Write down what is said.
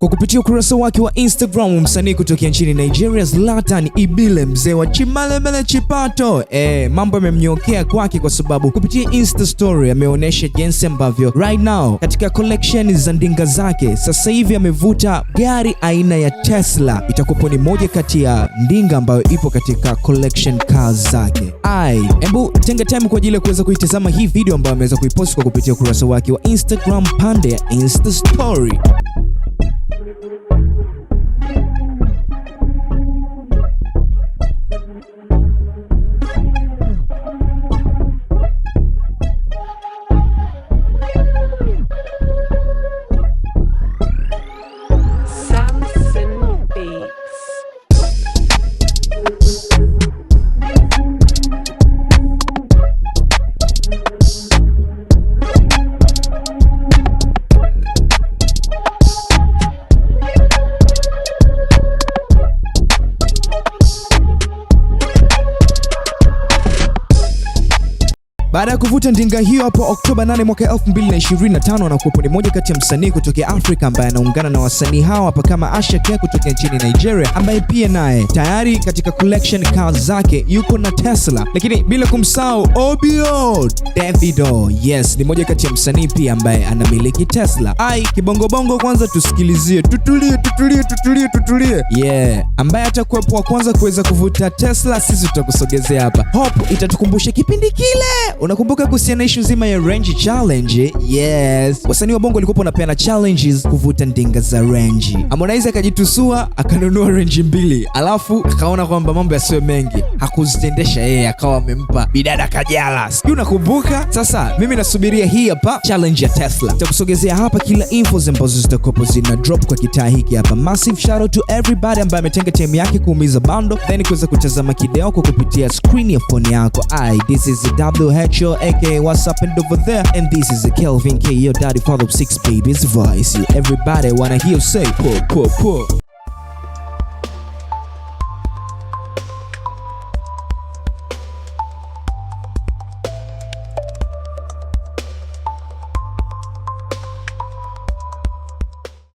Kwa kupitia ukurasa wake wa Instagram, msanii kutokea nchini Nigeria Zlatan Ibile, mzee wa Chimalemele Chipato, mambo yamemnyokea kwake kwa sababu kupitia Insta story ameonyesha jinsi ambavyo right now katika collection za ndinga zake sasa hivi amevuta gari aina ya Tesla. Itakuwa ni moja kati ya ndinga ambayo ipo katika collection cars zake. Hebu tenga time kwa ajili ya kuweza kuitazama hii video ambayo ameweza kuipost kwa kupitia ukurasa wake wa Instagram pande ya Insta story. Baada ya kuvuta ndinga hiyo hapo Oktoba 8 mwaka 2025, anakuwa ni moja kati ya msanii kutoka Afrika ambaye anaungana na wasanii hawa hapa kama Asha K kutoka nchini Nigeria, ambaye pia naye tayari katika collection cars zake yuko na Tesla, lakini bila kumsahau Obio Davido. Yes, ni moja kati ya msanii pia ambaye anamiliki Tesla. Kibongo kwanza tusikilizie, tutulie. Ambaye atakuwepo wa kwanza kuweza kuvuta Tesla, sisi tutakusogezea hapa. Hope itatukumbusha kipindi kile. Unakumbuka kuhusiana issue zima ya Range Challenge? Yes. Wasanii wa Bongo walikuwa wanapeana challenges kuvuta ndinga za Range. Harmonize akajitusua akanunua Range 2. Alafu akaona kwamba mambo yasiwe mengi, hakuzitendesha yeye, akawa amempa bidada Kajala. Sijui unakumbuka? Sasa mimi nasubiria hii hapa challenge ya Tesla. Nitakusogezea hapa kila infos ambazo zitakopo zina drop kwa kitaa hiki hapa. Massive shout out to everybody ambaye ametenga time yake kuumiza bando then kuweza kutazama kideo kwa kupitia screen ya phone yako. This is the WHO aka what's up and over there, and this is the Kelvin K, your daddy father of 6 babies voice. Everybody wanna hear say poor.